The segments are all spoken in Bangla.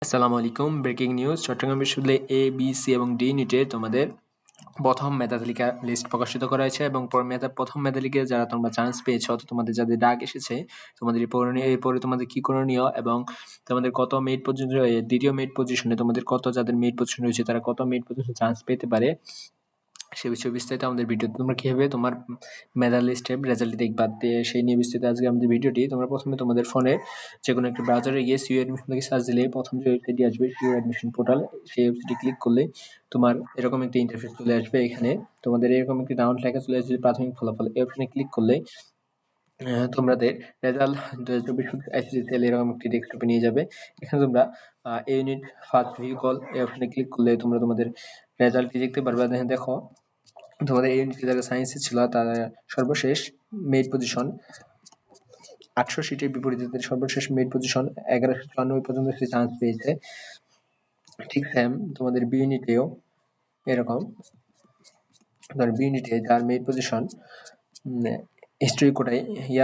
আসসালামু আলাইকুম। ব্রেকিং নিউজ, চট্টগ্রাম বিশ্ববিদ্যালয়ে এ, বি, সি এবং ডি ইউনিটে তোমাদের প্রথম মেধা তালিকা লিস্ট প্রকাশিত করা হয়েছে এবং প্রথম মেধা তালিকায় যারা তোমরা চান্স পেয়েছো, তো তোমাদের যাদের ডাক এসেছে, তোমাদের এরপরে তোমাদের কি করণীয় এবং তোমাদের কত মেরিট পর্যন্ত, দ্বিতীয় মেরিট পজিশনে তোমাদের কত, যাদের মেরিট পজিশন রয়েছে তারা কত মেরিট পজিশনে চান্স পেতে পারে, সে বিষয়ে বিস্তারিত আমাদের ভিডিওতে তোমরা কীভাবে তোমার মেধা লিস্টে রেজাল্ট দেখবা, সেই নিয়ে বিস্তারিত আজকে আমাদের ভিডিওটি। তোমরা প্রথমে তোমাদের ফোনে যে কোনো একটা ব্রাউজারে গিয়ে সিইউ অ্যাডমিশন থেকে সার্চ দিলে প্রথম যে ওয়েবসাইটটি আসবে সিইউ অ্যাডমিশন পোর্টাল, সেই ওয়েবসাইটে ক্লিক করলে তোমার এরকম একটা ইন্টারফেস চলে আসবে। এখানে তোমাদের এরকম একটি ডাউনলোড লেখা চলে আসবে প্রাথমিক ফলাফল, এই অপশনে ক্লিক করলে তোমাদের রেজাল্ট 2024 আইসিডিসিএল এরকম একটি ডেস্কটপে নিয়ে যাবে। এখানে তোমরা ইউনিট ফার্স্ট ভিউ কল এই অপশনে ক্লিক করলে তোমরা তোমাদের রেজাল্টটি দেখতে পারবে। দেখো তোমাদের এই ইউনিটে যারা সায়েন্সে ছিল তারা সর্বশেষ মেরিট পজিশন 800 সিটের বিপরীতে সর্বশেষ মেরিট পজিশন 1194 পর্যন্ত সে চান্স পেয়েছে। ঠিক সেম তোমাদের বি ইউনিটেও এরকম, ধর বি ইউনিটে যার মেরিট পজিশন হিস্ট্রি কোটায়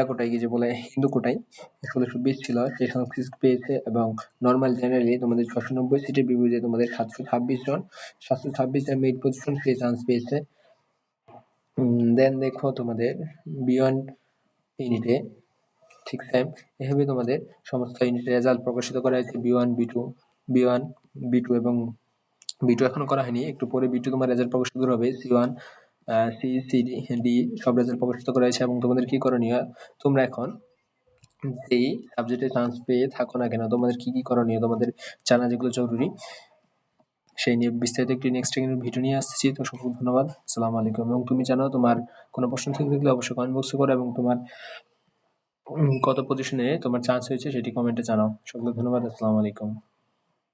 কোটায় কি যে বলে হিন্দু কোটায় 1620 ছিল, সেই সংখ্যক পেয়েছে এবং নর্মাল জেনারেলি তোমাদের 690 সিটের বিপরীতে তোমাদের 726 জন মেরিট পজিশন সে চান্স পেয়েছে। দেন দেখো তোমাদের বিয়ন্ড ইউনিটে ঠিক সেম এভাবে তোমাদের সমস্ত ইউনিটের রেজাল্ট প্রকাশিত করা হয়েছে। বি1, বি2 এবং বি2 এখনো করা হয়নি, একটু পরে বি2 তোমার রেজাল্ট প্রকাশিত হবে। সি1, সি, ডি সব রেজাল্ট প্রকাশিত করা হয়েছে এবং তোমাদের কি করণীয়, তোমরা এখন যেই সাবজেক্টে চান্স পেয়ে থাকো না কেন তোমাদের কি করণীয়, তোমাদের জানা যেগুলো জরুরি সেই নিয়ে বিস্তারিত একটি নেক্সট ভিডিও নিয়ে আসছি। তো সকলকে ধন্যবাদ, আসসালামু আলাইকুম। এবং তুমি জানো তোমার কোনো প্রশ্ন থেকে থাকলে অবশ্যই কমেন্ট বক্সে করো এবং তোমার কত পজিশনে তোমার চান্স হয়েছে সেটি কমেন্টে জানাও। সকলকে ধন্যবাদ, আসসালামু আলাইকুম।